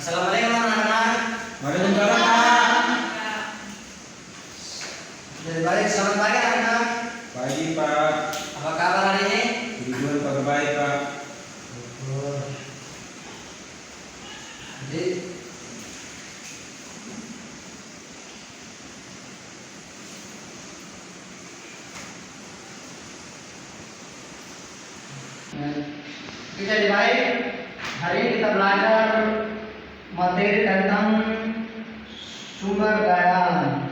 Assalamualaikum anak-anak. Waalaikumsalam Pak. Jadi balik, selamat pagi anak-anak. Pagi Pak. Apa kabar hari ini? Tujuan kabar baik Pak. Jadi jadi baik. Hari ini kita belajar materi tentang sumber daya alam.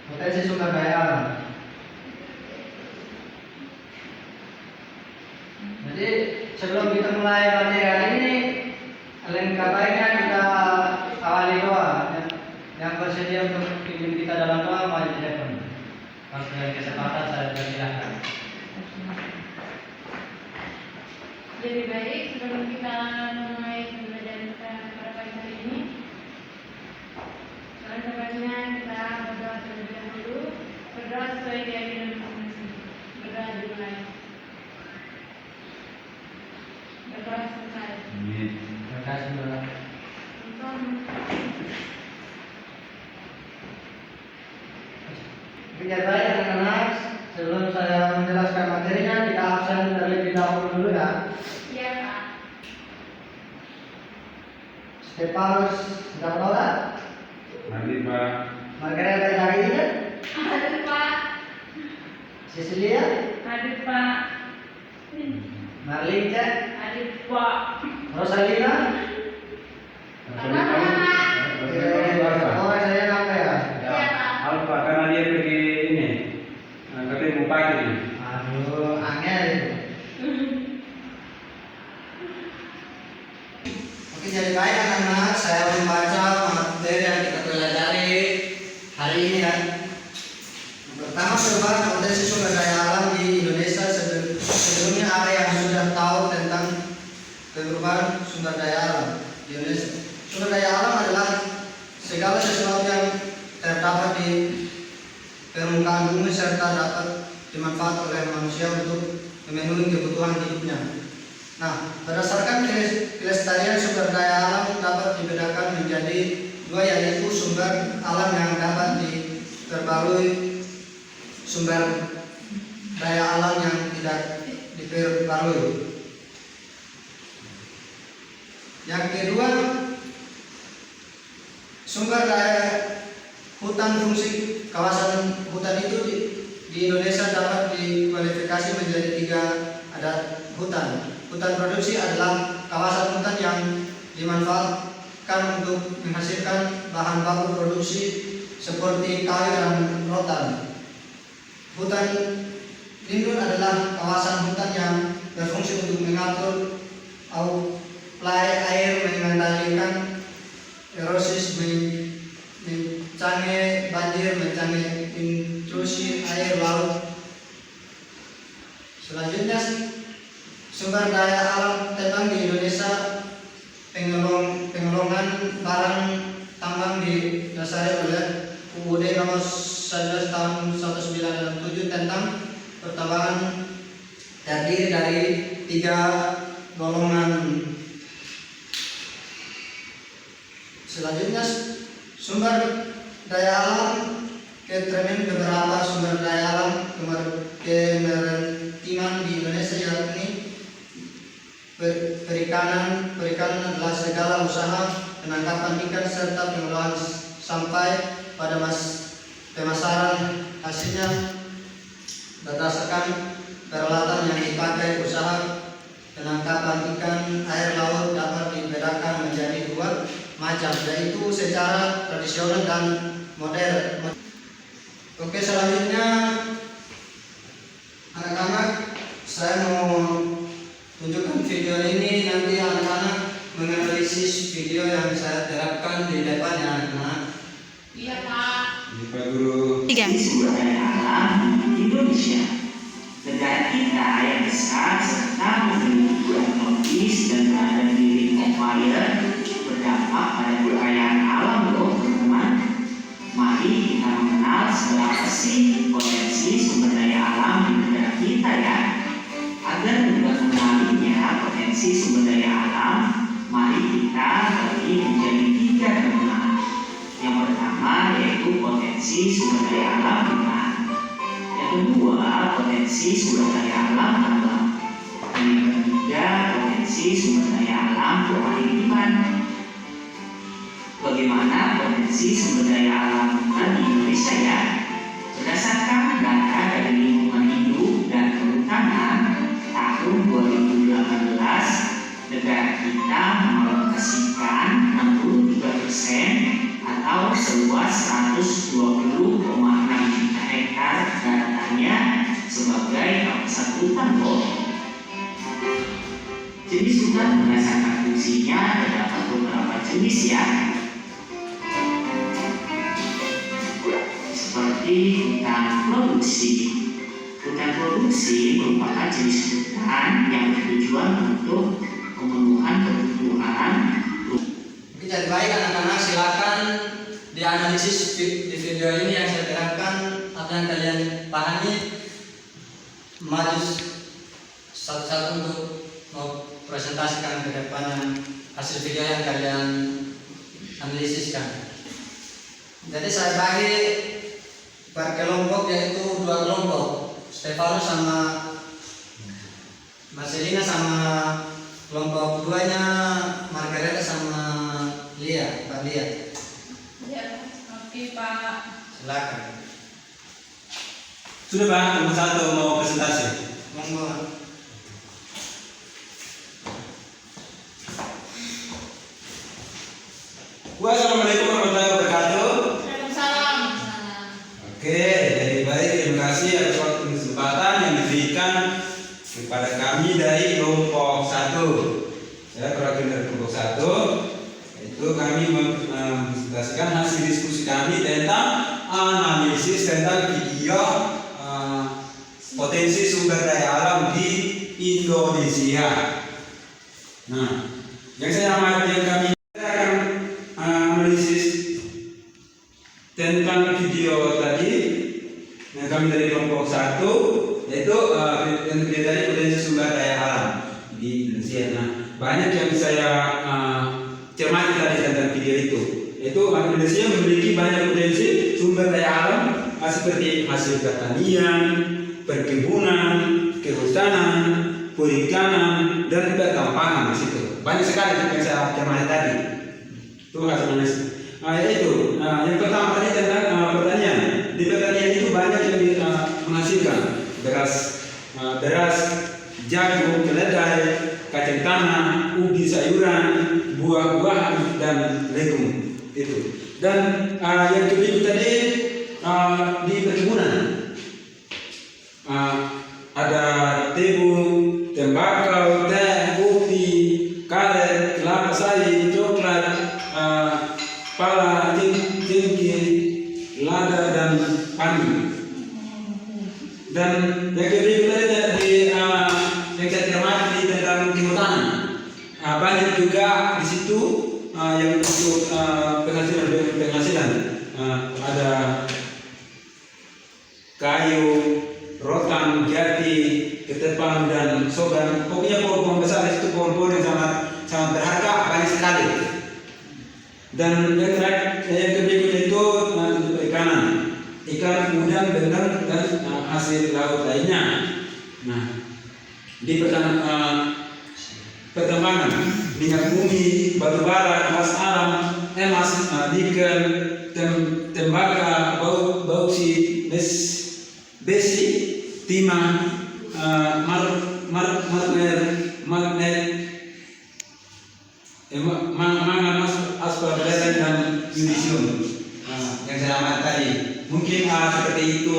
Potensi sumber daya alam. Jadi sebelum kita mulai materi hari ini, alangkah baiknya kita awali doa. Yang bersedia untuk pimpin kita dalam doa maju di depan. Kalau dengan kesempatan saya persilahkan. Lebih baik sebelum kita mulai belajar kita pada pagi hari ini, selanjutnya kita berdoa terlebih dahulu. Berdoa sesuai keyakinan masing-masing. Berdoa dimulai. Berdoa selesai. Amin. Terima kasih doa. Biar baik anak-anak, sebelum saya menjelaskan materinya, kita absen terlebih dahulu dulu ya. Iya Pak. Stefanus sudah berdoa? Mari Pak. Margareta Jagirinya? Hadir Pak. Cecilia? Hadir Pak. Marlinca? Hadir Pak. Rosalina? Oh, saya apa ya? Iya Pak. Alfa karena dia pergi ini. Ketemu pagi nih. Aduh, angel itu. Oke, jadi baik anak-anak, saya membaca materi yang kita pelajari hari ini ya. Pertama, sebar potensi sumber daya alam di Indonesia. Sebelumnya ada yang sudah tahu tentang perubahan sumber daya alam di Indonesia. Sumber daya alam adalah segala sesuatu yang terdapat di permukaan bumi serta dapat dimanfaatkan oleh manusia untuk memenuhi kebutuhan hidupnya. Nah, berdasarkan kelestarian sumber daya alam dapat dibedakan menjadi dua, yaitu sumber alam yang dapat diperbarui, sumber daya alam yang tidak diperbarui. Yang kedua, sumber daya hutan. Fungsi kawasan hutan itu di Indonesia dapat dikualifikasi menjadi tiga. Ada hutan. Hutan produksi adalah kawasan hutan yang dimanfaatkan untuk menghasilkan bahan baku produksi seperti kayu dan rotan. Hutan lindung adalah kawasan hutan yang berfungsi untuk mengatur suplai air, mengendalikan erosi, mencegah banjir, mencegah intrusi air laut. Selanjutnya, sumber daya alam tentang di Indonesia, pengelongan barang tambang didasari oleh UUD nomor 11 tahun 1997 tentang pertambangan, terdiri dari 3 golongan. Selanjutnya, sumber daya alam keterangan beberapa sumber daya alam kemaritiman di Indonesia, yakni perikanan adalah segala usaha penangkapan ikan serta pengolahan sampai pada pemasaran hasilnya berdasarkan peralatan yang dipakai. Usaha penangkapan ikan air laut dapat dibedakan menjadi 2 macam, yaitu secara tradisional dan modern. Oke, selanjutnya anak-anak, saya mau tunjukkan video ini. Nanti anak-anak menganalisis video yang saya terapkan di depan ya anak-anak. Iya Pak. Ini Pak Guru. Sumber daya alam Indonesia, negara kita yang besar serta memiliki geografis dan berada di ring of fire, berdampak pada kekayaan alam loh teman-teman. Mari kita mengenal seberapa sih potensi sumber daya alam di negara kita ya. Agar mudah mengenalinya potensi sumber daya alam, mari kita potensi sumber daya alam hutan. Yang kedua, potensi sumber daya alam tambang. Dan yang ketiga, potensi sumber daya alam kemaritiman. Bagaimana potensi sumber daya alam hutan di Indonesia ya? Berdasarkan data dari Lingkungan Hidup dan Kehutanan tahun 2018, negara kita mengalokasikan 63% atau seluas 120,6 juta hektar datanya sebagai kawasan hutan loh. Jenis hutan berdasarkan fungsinya terdapat beberapa jenis ya, seperti hutan produksi. Hutan produksi merupakan jenis hutan yang bertujuan untuk pemenuhan kebutuhan. Mungkin jadi baik anak-anak silakan dianalisis di video ini yang saya terangkan, apa yang kalian pahami, maju satu-satu untuk mempresentasikan ke depan hasil video yang kalian analisiskan. Jadi saya bagi per kelompok, yaitu 2 kelompok, Stefanus sama Marcelina, sama kelompok keduanya Margareta sama Lia, Pak Lia. Ya, oke Pak. Silakan. Sudah Pak, nomor 1 mau presentasi. Monggo. Wassalamualaikum warahmatullahi wabarakatuh. Waalaikumsalam. Oke, jadi baik, terima kasih atas waktu dan kesempatan yang diberikan kepada kami dari kelompok 1. Saya perwakilan dari kelompok 1, itu kami mempresentasikan hasil diskusi kami tentang analisis tentang video potensi sumber daya alam di Indonesia. Nah, yang saya amati yang kami akan analisis tentang video tadi yang kami dari kelompok 1, yaitu yang terdiri dari potensi sumber daya alam di Indonesia. Nah, banyak yang saya cermati tadi tentang video itu, yaitu Indonesia memiliki banyak potensi sumber daya alam seperti hasil pertanian, perkebunan, kehutanan, perikanan, dan pertambangan di situ. Banyak sekali yang saya cermati tadi. Itu hasil analisis. Yang pertama tadi tentang pertanian. Di pertanian itu banyak yang menghasilkan beras, jagung, keledai, kacang tanah, ubi sayuran, buah-buahan, dan legum itu. Dan yang kedua tadi di perkebunan ada tebu, tembakau, teh, kopi, karet, kelapa sawit, coklat, pala, jengki, lada, dan padi. Dan yang kedua tadi yang saya cermati tentang kehutanan, banyak juga di situ yang untuk penghasilan. Ada kayu, rotan, jati, ketepang, dan sorghum. Pokoknya pohon-pohon besar itu pohon-pohon yang sangat berharga, banyak sekali. Dan yang berikutnya itu perikanan, ikan, udang, benang, dan hasil laut lainnya. Nah, di pertambangan, minyak bumi, batu bara, emas alam, emas, nikel, tembaga, bauksit, besi, timah, magnet, mangan, aspal, belen, dan yudisium. Yang saya amati tadi, mungkin seperti itu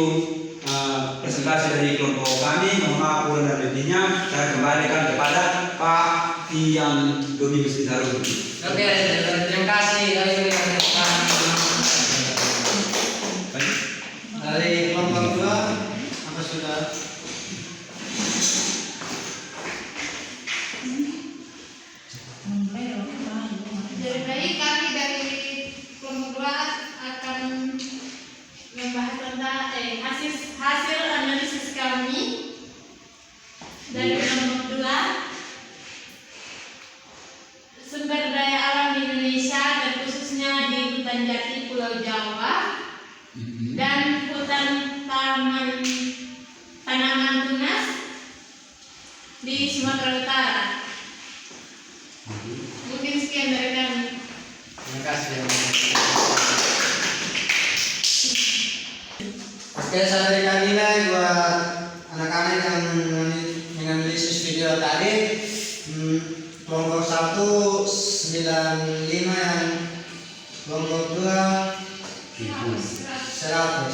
presentasi dari kelompok kami. Mohon maaf kurang dan lebihnya, saya kembalikan kepada Pak Tian Domingus Pizarro. Oke, terima kasih. Dari kelompok 2, apa sudah? Jadi baik, kami dari kelompok 2 akan membahas tentang hasil analisis kami dari kelompok 2, sumber daya alam di Indonesia dan khususnya di hutan jati Pulau Jawa. dan hutan tanaman tunas di Sumatera Utara. Mungkin sekian dari kami. Terima kasih. Oke, saya dari Kanila buat anak-anak yang menganalisis video tadi. Kelompok 1 95, yang kelompok 2 100.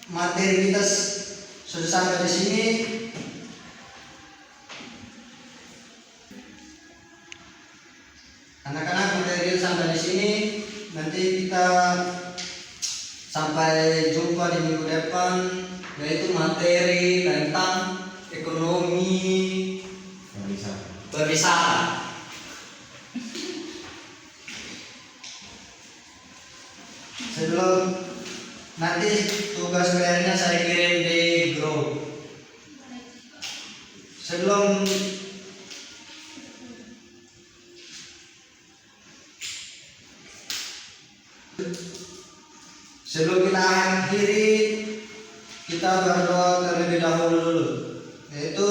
Materi kita sudah sampai di sini. Anak-anak, materi kita sampai di sini. Nanti kita sampai jumpa di minggu depan, yaitu materi tentang ekonomi berwisata. Sebelum nanti tugas PR-nya saya kirim di grup. Sebelum kita akhiri, kita berdoa terlebih dahulu dulu. Yaitu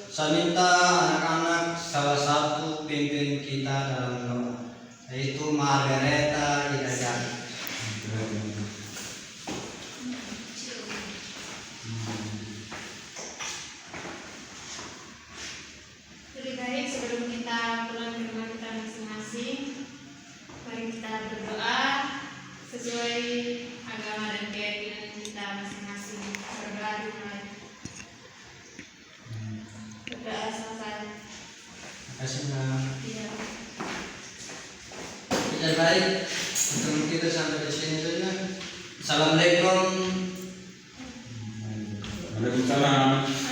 saya minta anak-anak salah satu pimpin kita dalam doa, yaitu Margareta Hidayat. Lebih baik sebelum kita pulang ke rumah kita masing-masing, mari kita berdoa sesuai agama dan keyakinan kita masing-masing. Berdoa dimulai. Berdoa selesai. Terima kasih, Mbak. Iya. Kita baik untuk kita sampai di sini saja. Assalamualaikum. Waalaikumsalam.